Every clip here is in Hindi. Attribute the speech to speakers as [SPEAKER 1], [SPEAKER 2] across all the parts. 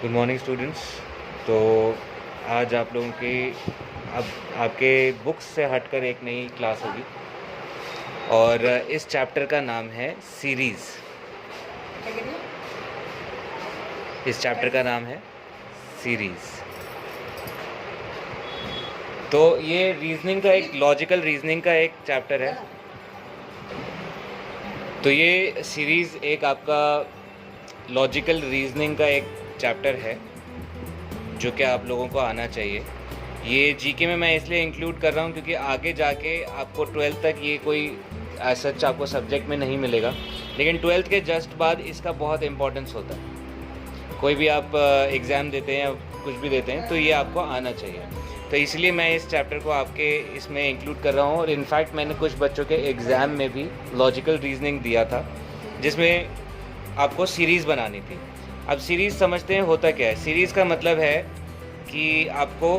[SPEAKER 1] Good morning students. तो आज आप लोगों की अब आपके बुक्स से हटकर एक नई क्लास होगी और इस चैप्टर का नाम है सीरीज़। इस चैप्टर का नाम है सीरीज़। तो ये रीजनिंग का एक लॉजिकल रीजनिंग का एक चैप्टर है। तो ये सीरीज़ एक आपका लॉजिकल रीजनिंग का एक चैप्टर है जो कि आप लोगों को आना चाहिए। ये जीके में मैं इसलिए इंक्लूड कर रहा हूँ क्योंकि आगे जाके आपको 12th तक ये कोई सच आपको सब्जेक्ट में नहीं मिलेगा, लेकिन 12th के जस्ट बाद इसका बहुत इम्पोर्टेंस होता है। कोई भी आप एग्ज़ाम देते हैं या कुछ भी देते हैं तो ये आपको आना चाहिए। तो इसलिए मैं इस चैप्टर को आपके इसमें इंक्लूड कर रहा हूँ। और इनफैक्ट मैंने कुछ बच्चों के एग्ज़ाम में भी लॉजिकल रीजनिंग दिया था जिसमें आपको सीरीज़ बनानी थी। अब सीरीज़ समझते हैं होता क्या है। सीरीज़ का मतलब है कि आपको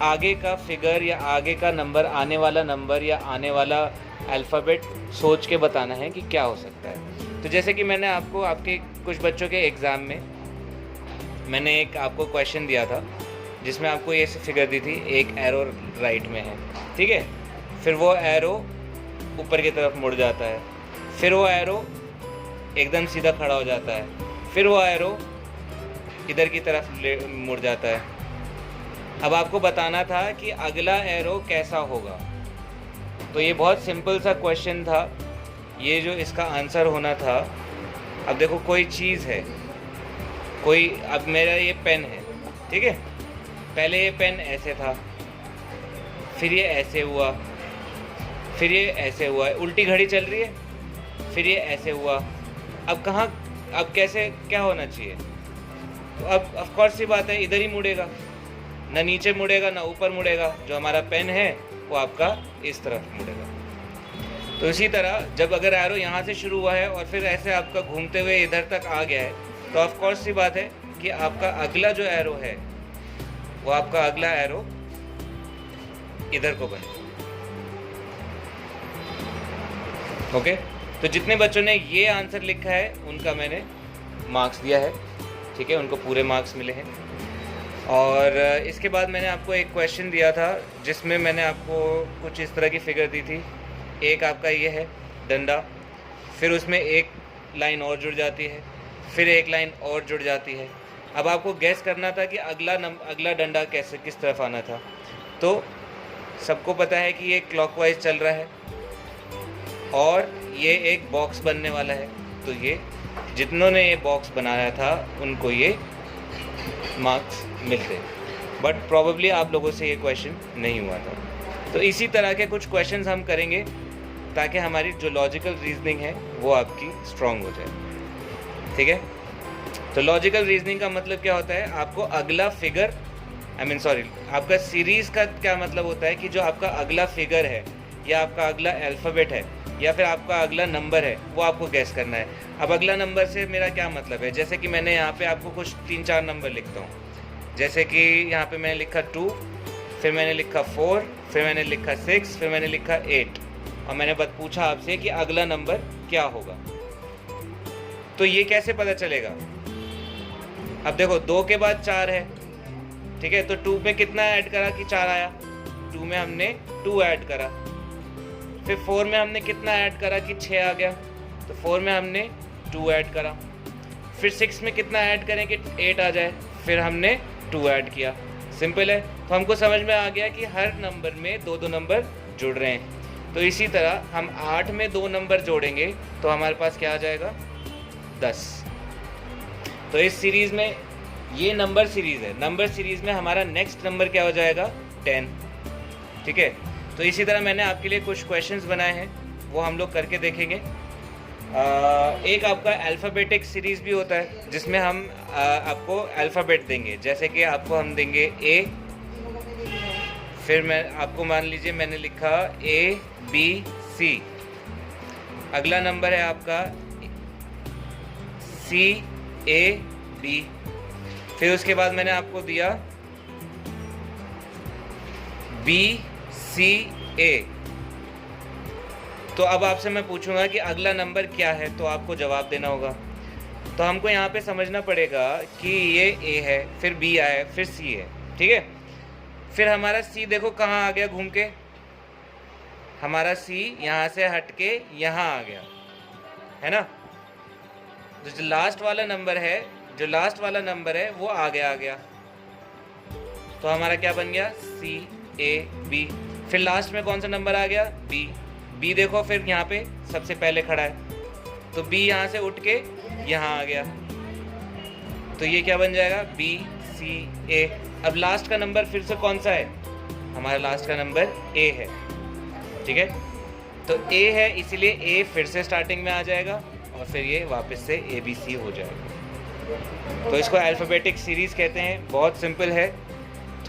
[SPEAKER 1] आगे का फिगर या आगे का नंबर, आने वाला नंबर या आने वाला अल्फ़ाबेट सोच के बताना है कि क्या हो सकता है। तो जैसे कि मैंने आपको आपके कुछ बच्चों के एग्ज़ाम में मैंने एक आपको क्वेश्चन दिया था जिसमें आपको ये फिगर दी थी, एक एरो राइट में है, ठीक है। फिर वो एरो ऊपर की तरफ मुड़ जाता है, फिर वो एरो एकदम सीधा खड़ा हो जाता है, फिर वो एरो इधर की तरफ मुड़ जाता है। अब आपको बताना था कि अगला एरो कैसा होगा। तो ये बहुत सिंपल सा क्वेश्चन था। ये जो इसका आंसर होना था, अब देखो कोई चीज़ है, कोई, अब मेरा ये पेन है, ठीक है। पहले ये पेन ऐसे था, फिर ये ऐसे हुआ, फिर ये ऐसे हुआ, उल्टी घड़ी चल रही है, फिर ये ऐसे हुआ। अब कहाँ, अब कैसे, क्या होना चाहिए? तो अब ऑफ कोर्स सी बात है, इधर ही मुड़ेगा, ना नीचे मुड़ेगा ना ऊपर मुड़ेगा। जो हमारा पेन है वो आपका इस तरफ मुड़ेगा। तो इसी तरह जब अगर एरो यहाँ से शुरू हुआ है और फिर ऐसे आपका घूमते हुए इधर तक आ गया है, तो ऑफ कोर्स सी बात है कि आपका अगला जो एरो है वो आपका अगला एरो इधर को बने। ओके। तो जितने बच्चों ने ये आंसर लिखा है उनका मैंने मार्क्स दिया है, ठीक है, उनको पूरे मार्क्स मिले हैं। और इसके बाद मैंने आपको एक क्वेश्चन दिया था जिसमें मैंने आपको कुछ इस तरह की फिगर दी थी। एक आपका ये है डंडा, फिर उसमें एक लाइन और जुड़ जाती है, फिर एक लाइन और जुड़ जाती है। अब आपको गैस करना था कि अगला डंडा कैसे, किस तरफ आना था। तो सबको पता है कि ये क्लॉकवाइज चल रहा है और ये एक बॉक्स बनने वाला है। तो ये जितनों ने ये बॉक्स बनाया था उनको ये मार्क्स मिलते, बट प्रॉबेबली आप लोगों से ये क्वेश्चन नहीं हुआ था। तो इसी तरह के कुछ क्वेश्चंस हम करेंगे ताकि हमारी जो लॉजिकल रीजनिंग है वो आपकी स्ट्रांग हो जाए, ठीक है। तो लॉजिकल रीजनिंग का मतलब क्या होता है? आपको अगला फिगर, आपका सीरीज़ का क्या मतलब होता है कि जो आपका अगला फिगर है या आपका अगला अल्फ़ाबेट है या फिर आपका अगला नंबर है वो आपको गैस करना है। अब अगला नंबर से मेरा क्या मतलब है? जैसे कि मैंने यहाँ पे आपको कुछ 3-4 नंबर लिखता हूँ। जैसे कि यहाँ पे मैंने लिखा 2, फिर मैंने लिखा 4, फिर मैंने लिखा 6, फिर मैंने लिखा 8, और मैंने बस पूछा आपसे कि अगला नंबर क्या होगा। तो ये कैसे पता चलेगा? अब देखो 2 के बाद 4 है, ठीक है। तो 2 में कितना ऐड करा कि 4 आया? 2 में हमने 2 ऐड करा। फिर 4 में हमने कितना ऐड करा कि 6 आ गया? तो 4 में हमने 2 ऐड करा। फिर 6 में कितना ऐड करें कि 8 आ जाए? फिर हमने 2 ऐड किया। सिंपल है। तो हमको समझ में आ गया कि हर नंबर में 2-2 नंबर जुड़ रहे हैं। तो इसी तरह हम 8 में 2 नंबर जोड़ेंगे तो हमारे पास क्या आ जाएगा? 10। तो इस सीरीज़ में, ये नंबर सीरीज़ है, नंबर सीरीज़ में हमारा नेक्स्ट नंबर क्या हो जाएगा? 10, ठीक है। तो इसी तरह मैंने आपके लिए कुछ क्वेश्चंस बनाए हैं, वो हम लोग करके देखेंगे। एक आपका अल्फ़ाबेटिक सीरीज़ भी होता है जिसमें हम आपको अल्फ़ाबेट देंगे। जैसे कि आपको हम देंगे A, फिर मैं आपको मान लीजिए मैंने लिखा ABC, अगला नंबर है आपका CAB, फिर उसके बाद मैंने आपको दिया BCA। तो अब आपसे मैं पूछूंगा कि अगला नंबर क्या है, तो आपको जवाब देना होगा। तो हमको यहाँ पे समझना पड़ेगा कि ये A है, फिर B आया, फिर C है, ठीक है। फिर हमारा C देखो कहाँ आ गया घूम के, हमारा C यहाँ से हट के यहाँ आ गया, है ना। तो जो लास्ट वाला नंबर है वो आगे आ गया, तो हमारा क्या बन गया C A B। फिर लास्ट में कौन सा नंबर आ गया B देखो फिर यहाँ पे सबसे पहले खड़ा है, तो B यहाँ से उठ के यहाँ आ गया, तो ये क्या बन जाएगा B C A। अब लास्ट का नंबर फिर से कौन सा है, हमारा लास्ट का नंबर A है, ठीक है। तो A है इसीलिए A फिर से स्टार्टिंग में आ जाएगा और फिर ये वापस से ABC हो जाएगा। तो इसको अल्फ़ाबेटिक सीरीज़ कहते हैं। बहुत सिंपल है,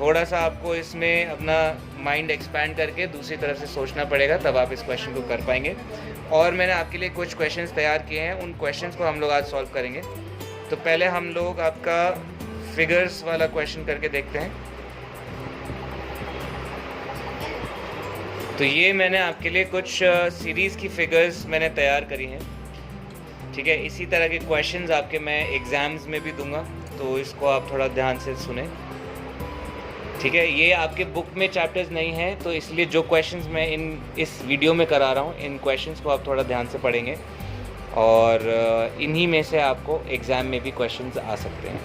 [SPEAKER 1] थोड़ा सा आपको इसमें अपना माइंड एक्सपैंड करके दूसरी तरफ से सोचना पड़ेगा, तब आप इस क्वेश्चन को कर पाएंगे। और मैंने आपके लिए कुछ क्वेश्चंस तैयार किए हैं, उन क्वेश्चंस को हम लोग आज सॉल्व करेंगे। तो पहले हम लोग आपका फिगर्स वाला क्वेश्चन करके देखते हैं। तो ये मैंने आपके लिए कुछ सीरीज़ की फिगर्स मैंने तैयार करी हैं, ठीक है। इसी तरह के क्वेश्चंस आपके मैं एग्ज़ाम्स में भी दूंगा, तो इसको आप थोड़ा ध्यान से सुने, ठीक है। ये आपके बुक में चैप्टर्स नहीं हैं, तो इसलिए जो क्वेश्चंस मैं इस वीडियो में करा रहा हूँ, इन क्वेश्चंस को आप थोड़ा ध्यान से पढ़ेंगे और इन्हीं में से आपको एग्ज़ाम में भी क्वेश्चंस आ सकते हैं।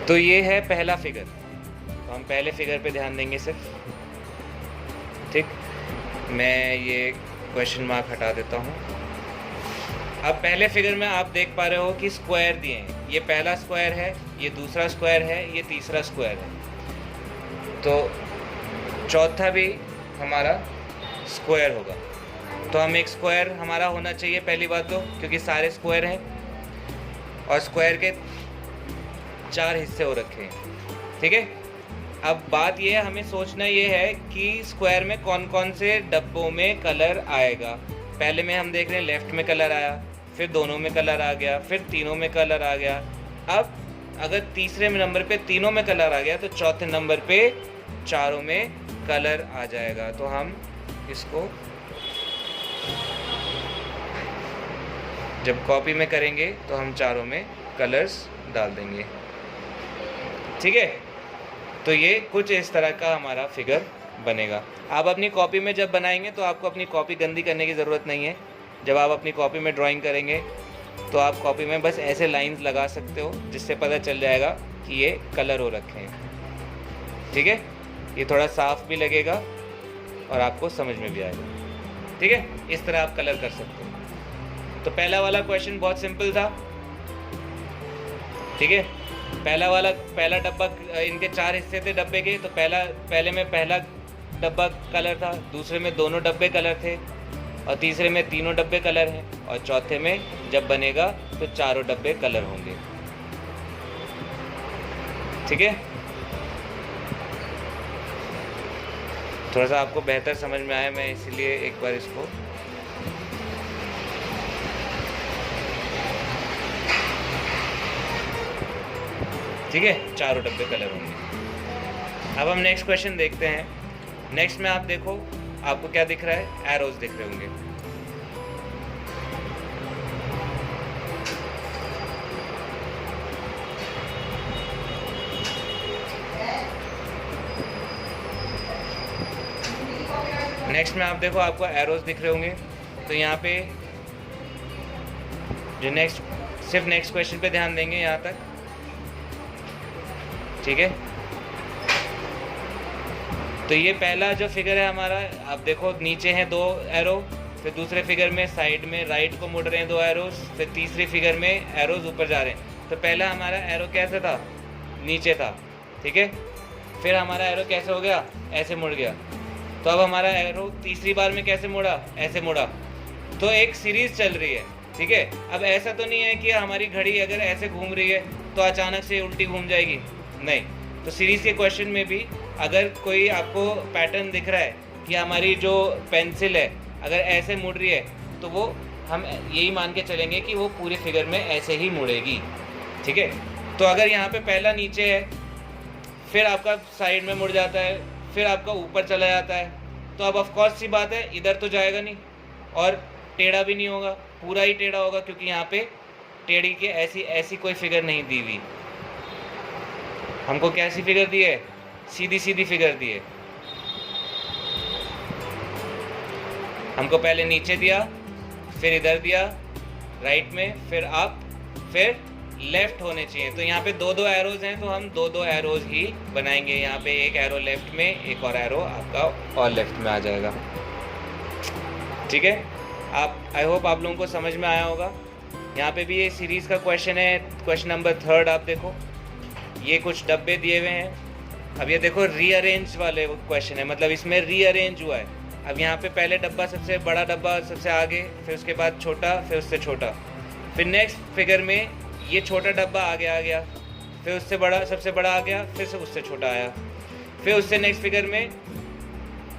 [SPEAKER 1] तो ये है पहला फिगर, तो हम पहले फिगर पे ध्यान देंगे सिर्फ, ठीक। मैं ये क्वेश्चन मार्क हटा देता हूँ। अब पहले फिगर में आप देख पा रहे हो कि स्क्वायर दिए हैं, ये पहला स्क्वायर है, ये दूसरा स्क्वायर है, ये तीसरा स्क्वायर है, तो चौथा भी हमारा स्क्वायर होगा। तो हम एक स्क्वायर हमारा होना चाहिए पहली बात तो, क्योंकि सारे स्क्वायर हैं और स्क्वायर के 4 हिस्से हो रखे हैं, ठीक है। अब बात ये है, हमें सोचना ये है कि स्क्वायर में कौन कौन से डब्बों में कलर आएगा। पहले में हम देख रहे हैं लेफ़्ट में कलर आया, फिर दोनों में कलर आ गया, फिर तीनों में कलर आ गया। अब अगर तीसरे नंबर पे तीनों में कलर आ गया, तो चौथे नंबर पे चारों में कलर आ जाएगा। तो हम इसको जब कॉपी में करेंगे तो हम चारों में कलर्स डाल देंगे, ठीक है। तो ये कुछ इस तरह का हमारा फिगर बनेगा। आप अपनी कॉपी में जब बनाएंगे तो आपको अपनी कॉपी गंदी करने की ज़रूरत नहीं है। जब आप अपनी कॉपी में ड्राइंग करेंगे तो आप कॉपी में बस ऐसे लाइंस लगा सकते हो, जिससे पता चल जाएगा कि ये कलर हो रखे हैं, ठीक है। ये थोड़ा साफ भी लगेगा और आपको समझ में भी आएगा, ठीक है। इस तरह आप कलर कर सकते हो। तो पहला वाला क्वेश्चन बहुत सिंपल था, ठीक है। पहला डब्बा, इनके 4 हिस्से थे डब्बे के, तो पहले में पहला डब्बा कलर था, दूसरे में दोनों डब्बे कलर थे, और तीसरे में तीनों डब्बे कलर हैं, और चौथे में जब बनेगा तो चारों डब्बे कलर होंगे, ठीक है। थोड़ा सा आपको बेहतर समझ में आया, मैं इसीलिए एक बार इसको ठीक है, चारों डब्बे कलर होंगे। अब हम नेक्स्ट क्वेश्चन देखते हैं। नेक्स्ट में आप देखो, आपको क्या दिख रहा है, एरोज दिख रहे होंगे। नेक्स्ट में आप देखो, आपको एरोज दिख रहे होंगे। तो यहाँ पे जो सिर्फ नेक्स्ट क्वेश्चन पे ध्यान देंगे यहाँ तक, ठीक है। तो ये पहला जो फिगर है हमारा, आप देखो नीचे हैं 2 एरो, फिर दूसरे फिगर में साइड में राइट को मुड़ रहे हैं 2 एरोज, फिर तीसरी फिगर में एरोज ऊपर जा रहे हैं। तो पहला हमारा एरो कैसे था, नीचे था, ठीक है। फिर हमारा एरो कैसे हो गया, ऐसे मुड़ गया। तो अब हमारा एरो तीसरी बार में कैसे मुड़ा, ऐसे मुड़ा। तो एक सीरीज चल रही है, ठीक है। अब ऐसा तो नहीं है कि हमारी घड़ी अगर ऐसे घूम रही है तो अचानक से उल्टी घूम जाएगी, नहीं। तो सीरीज़ के क्वेश्चन में भी अगर कोई आपको पैटर्न दिख रहा है कि हमारी जो पेंसिल है अगर ऐसे मुड़ रही है, तो वो हम यही मान के चलेंगे कि वो पूरे फिगर में ऐसे ही मुड़ेगी, ठीक है। तो अगर यहाँ पे पहला नीचे है, फिर आपका साइड में मुड़ जाता है, फिर आपका ऊपर चला जाता है, तो अब ऑफकोर्स सी बात है, इधर तो जाएगा नहीं और टेढ़ा भी नहीं होगा, पूरा ही टेढ़ा होगा, क्योंकि यहाँ पे टेढ़ी के ऐसी ऐसी कोई फिगर नहीं दी हुई, हमको कैसी फिगर दी है, सीधी सीधी फिगर दी है। हमको पहले नीचे दिया, फिर इधर दिया राइट में, फिर अप, फिर लेफ्ट होने चाहिए। तो यहाँ पे दो दो एरोज हैं, तो हम दो दो एरोज ही बनाएंगे। यहाँ पे एक एरो लेफ्ट में, एक और एरो आपका और लेफ्ट में आ जाएगा। ठीक है, आप आई होप आप लोगों को समझ में आया होगा। यहाँ पे भी ये सीरीज़ का क्वेश्चन है, क्वेश्चन नंबर 3। आप देखो ये कुछ डब्बे दिए हुए हैं। अब ये देखो रीअरेंज वाले क्वेश्चन है, मतलब इसमें रीअरेंज हुआ है। अब यहाँ पे पहले डब्बा, सबसे बड़ा डब्बा सबसे आगे, फिर उसके बाद छोटा, फिर उससे छोटा, फिर नेक्स्ट फिगर में ये छोटा डब्बा आगे आ गया, फिर उससे बड़ा, सबसे बड़ा आ गया, फिर से उससे छोटा आया, फिर उससे नेक्स्ट फिगर में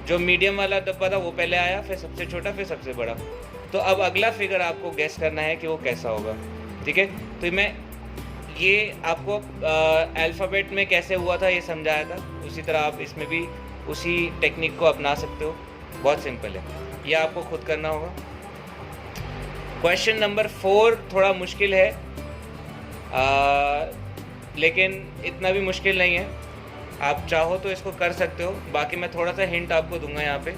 [SPEAKER 1] जो मीडियम वाला डब्बा था वो पहले आया, फिर सबसे छोटा, फिर सबसे बड़ा। तो अब अगला फिगर आपको गेस करना है कि वो कैसा होगा। ठीक है, तो मैं ये आपको अल्फ़ाबेट में कैसे हुआ था ये समझाया था, उसी तरह आप इसमें भी उसी टेक्निक को अपना सकते हो। बहुत सिंपल है, ये आपको खुद करना होगा। क्वेश्चन नंबर 4 थोड़ा मुश्किल है, लेकिन इतना भी मुश्किल नहीं है, आप चाहो तो इसको कर सकते हो। बाकी मैं थोड़ा सा हिंट आपको दूंगा यहाँ पे।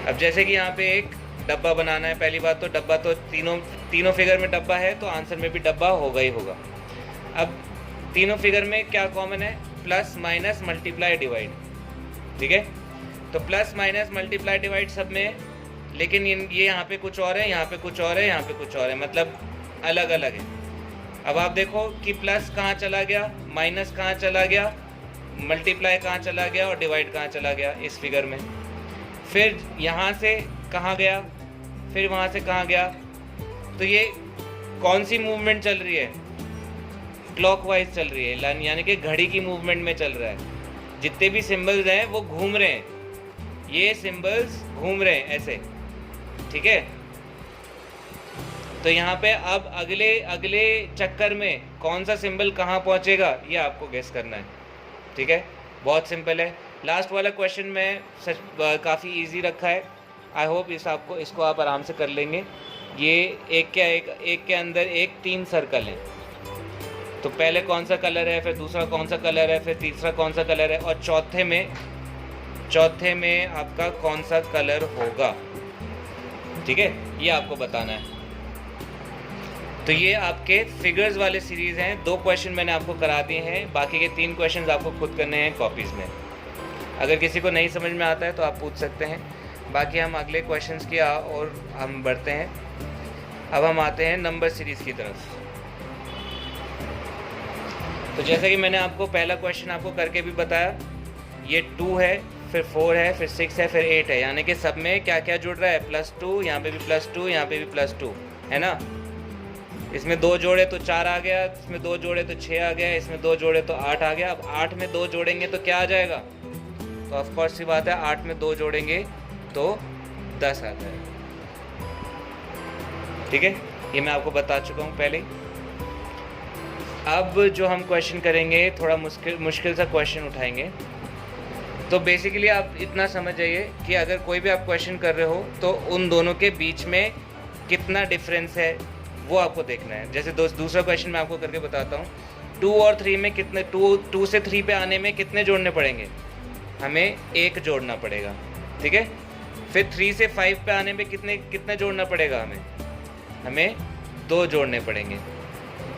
[SPEAKER 1] अब जैसे कि यहाँ पे एक डब्बा बनाना है, पहली बात तो डब्बा तो तीनों फिगर में डब्बा है, तो आंसर में भी डब्बा होगा ही होगा। अब तीनों फिगर में क्या कॉमन है, प्लस माइनस मल्टीप्लाई डिवाइड। ठीक है, तो प्लस माइनस मल्टीप्लाई डिवाइड सब में है, लेकिन ये यहाँ पे कुछ और है, यहाँ पे कुछ और है, यहाँ पे कुछ और है, मतलब अलग अलग है। अब आप देखो कि प्लस कहाँ चला गया, माइनस कहाँ चला गया, मल्टीप्लाई कहाँ चला गया और डिवाइड कहाँ चला गया इस फिगर में। फिर यहाँ से कहाँ गया, फिर वहाँ से कहाँ गया। तो ये कौन सी मूवमेंट चल रही है, क्लॉकवाइज चल रही है, यानी कि घड़ी की मूवमेंट में चल रहा है। जितने भी सिंबल्स हैं वो घूम रहे हैं, ये सिंबल्स घूम रहे हैं ऐसे। ठीक है, तो यहाँ पे अब अगले चक्कर में कौन सा सिंबल कहाँ पहुँचेगा ये आपको गेस करना है। ठीक है, बहुत सिंपल है। लास्ट वाला क्वेश्चन में काफ़ी इजी रखा है, आई होप इसको आप आराम से कर लेंगे। ये एक के अंदर एक 3 सर्कल हैं, तो पहले कौन सा कलर है, फिर दूसरा कौन सा कलर है, फिर तीसरा कौन सा कलर है, और चौथे में आपका कौन सा कलर होगा। ठीक है, ये आपको बताना है। तो ये आपके फिगर्स वाले सीरीज़ हैं। 2 क्वेश्चन मैंने आपको करा दिए हैं, बाकी के 3 क्वेश्चन आपको खुद करने हैं कॉपीज़ में। अगर किसी को नहीं समझ में आता है तो आप पूछ सकते हैं। बाकी हम अगले क्वेश्चंस की और हम बढ़ते हैं। अब हम आते हैं नंबर सीरीज़ की तरफ। तो जैसा कि मैंने आपको पहला क्वेश्चन आपको करके भी बताया, ये 2 है, फिर 4 है, फिर 6 है, फिर 8 है, यानी कि सब में क्या क्या जुड़ रहा है, +2, यहाँ पे भी +2, यहाँ पे भी +2 है ना। इसमें 2 जोड़े तो 4 आ गया, इसमें 2 जोड़े तो 6 आ गया, इसमें 2 जोड़े तो 8 आ गया। अब 8 में 2 जोड़ेंगे तो क्या आ जाएगा, तो ऑफकोर्स सी बात है 8 में 2 जोड़ेंगे तो 10 आ जाएगा। ठीक है, ये मैं आपको बता चुका हूँ पहले। अब जो हम क्वेश्चन करेंगे थोड़ा मुश्किल सा क्वेश्चन उठाएंगे। तो बेसिकली आप इतना समझ जाइए कि अगर कोई भी आप क्वेश्चन कर रहे हो तो उन दोनों के बीच में कितना डिफरेंस है वो आपको देखना है। जैसे दूसरा क्वेश्चन मैं आपको करके बताता हूँ। 2 और 3 में कितने, 2 से 3 पे आने में कितने जोड़ने पड़ेंगे, हमें 1 जोड़ना पड़ेगा। ठीक है, फिर 3 से 5 पे आने में कितने जोड़ना पड़ेगा, हमें 2 जोड़ने पड़ेंगे।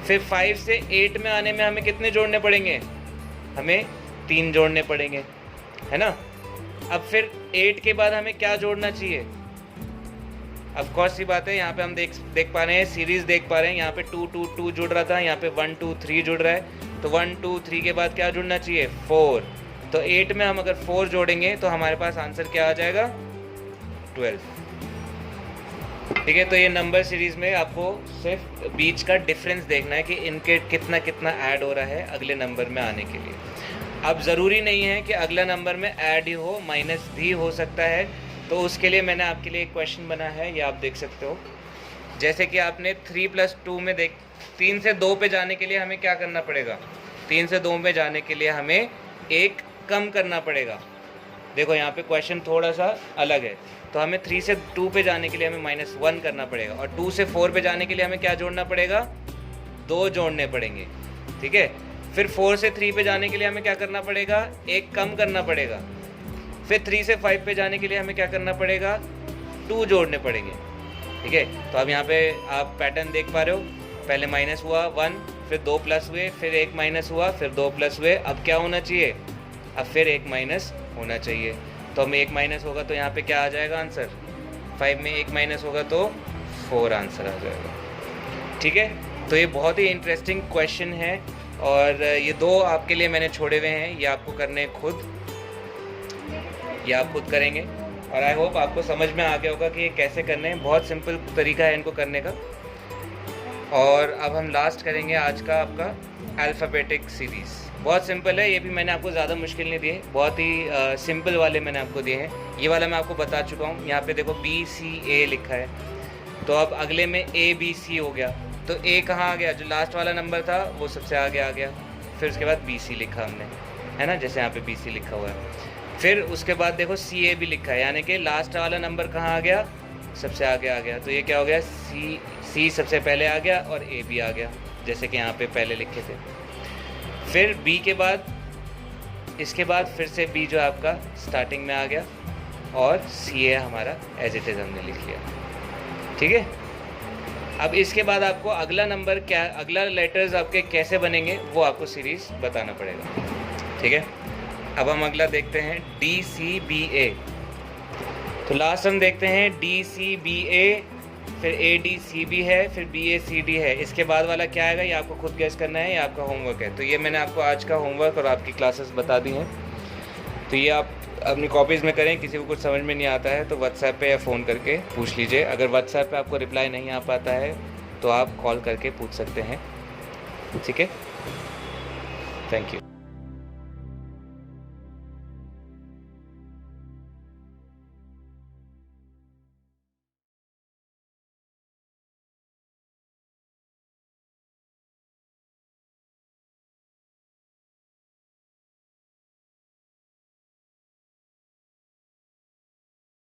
[SPEAKER 1] फिर 5 से 8 में आने में हमें कितने जोड़ने पड़ेंगे, हमें 3 जोड़ने पड़ेंगे, है ना। अब फिर 8 के बाद हमें क्या जोड़ना चाहिए, ऑफ कोर्स सी बात है, यहाँ पे हम देख पा रहे हैं, सीरीज देख पा रहे हैं, यहाँ पे 2 2 2 जुड़ रहा था, यहाँ पे 1 2 3 जुड़ रहा है। तो 1 2 3 के बाद क्या जुड़ना चाहिए, 4। तो 8 में हम अगर 4 जोड़ेंगे तो हमारे पास आंसर क्या आ जाएगा, 12। ठीक है, तो ये नंबर सीरीज में आपको सिर्फ बीच का डिफरेंस देखना है कि इनके कितना कितना ऐड हो रहा है अगले नंबर में आने के लिए। अब ज़रूरी नहीं है कि अगला नंबर में ऐड ही हो, माइनस भी हो सकता है। तो उसके लिए मैंने आपके लिए एक क्वेश्चन बना है, ये आप देख सकते हो। जैसे कि आपने 3 + 2 में 3 से 2 पे जाने के लिए हमें क्या करना पड़ेगा, 3 से 2 में जाने के लिए हमें 1 कम करना पड़ेगा। देखो यहाँ पे क्वेश्चन थोड़ा सा अलग है। तो हमें 3 से 2 पे जाने के लिए हमें -1 करना पड़ेगा, और 2 से 4 पे जाने के लिए हमें क्या जोड़ना पड़ेगा, 2 जोड़ने पड़ेंगे, ठीक है। फिर 4 से 3 पे जाने के लिए हमें क्या करना पड़ेगा, 1 कम करना पड़ेगा। फिर 3 से 5 पे जाने के लिए हमें क्या करना पड़ेगा, 2 जोड़ने पड़ेंगे, ठीक है। तो अब यहाँ पे आप पैटर्न देख पा रहे हो, पहले माइनस हुआ 1, फिर 2 प्लस हुए, फिर 1 माइनस हुआ, फिर 2 प्लस हुए, अब क्या होना चाहिए, अब फिर 1 माइनस होना चाहिए। तो हमें 1 माइनस होगा तो यहाँ पे क्या आ जाएगा आंसर, 5 में 1 माइनस होगा तो 4 आंसर आ जाएगा, ठीक है। तो ये बहुत ही इंटरेस्टिंग क्वेश्चन है, और ये 2 आपके लिए मैंने छोड़े हुए हैं, ये आपको करने खुद, ये आप खुद करेंगे, और आई होप आपको समझ में आ गया होगा कि ये कैसे करने हैं। बहुत सिंपल तरीका है इनको करने का। और अब हम लास्ट करेंगे आज का आपका अल्फ़ाबेटिक सीरीज़। बहुत सिंपल है, ये भी मैंने आपको ज़्यादा मुश्किल नहीं दिए, बहुत ही सिंपल वाले मैंने आपको दिए हैं। ये वाला मैं आपको बता चुका हूँ, यहाँ पे देखो BCA लिखा है, तो अब अगले में ABC हो गया, तो A कहाँ आ गया, जो लास्ट वाला नंबर था वो सबसे आगे आ गया। फिर उसके बाद BC लिखा हमने, है ना, जैसे यहाँ पे BC लिखा हुआ है। फिर उसके बाद देखो CA भी लिखा है, यानी कि लास्ट वाला नंबर कहाँ आ गया, सबसे आगे आ गया। तो ये क्या हो गया, C सबसे पहले आ गया और A भी आ गया, जैसे कि यहाँ पे पहले लिखे थे। फिर B के बाद, इसके बाद फिर से B जो आपका स्टार्टिंग में आ गया, और CA हमारा एज इट इज़ हमने लिख लिया, ठीक है। अब इसके बाद आपको अगला नंबर क्या, अगला लेटर्स आपके कैसे बनेंगे वो आपको सीरीज़ बताना पड़ेगा, ठीक है। अब हम अगला देखते हैं DCBA। तो लास्ट हम देखते हैं DCBA, फिर ADCB है, फिर BACD है। इसके बाद वाला क्या आएगा ये आपको खुद गेस करना है, ये आपका होमवर्क है। तो ये मैंने आपको आज का होमवर्क और आपकी क्लासेस बता दी हैं, तो ये आप अपनी कॉपीज़ में करें। किसी को कुछ समझ में नहीं आता है तो व्हाट्सएप पे या फ़ोन करके पूछ लीजिए। अगर व्हाट्सएप पे आपको रिप्लाई नहीं आ पाता है तो आप कॉल करके पूछ सकते हैं, ठीक है। Thank you.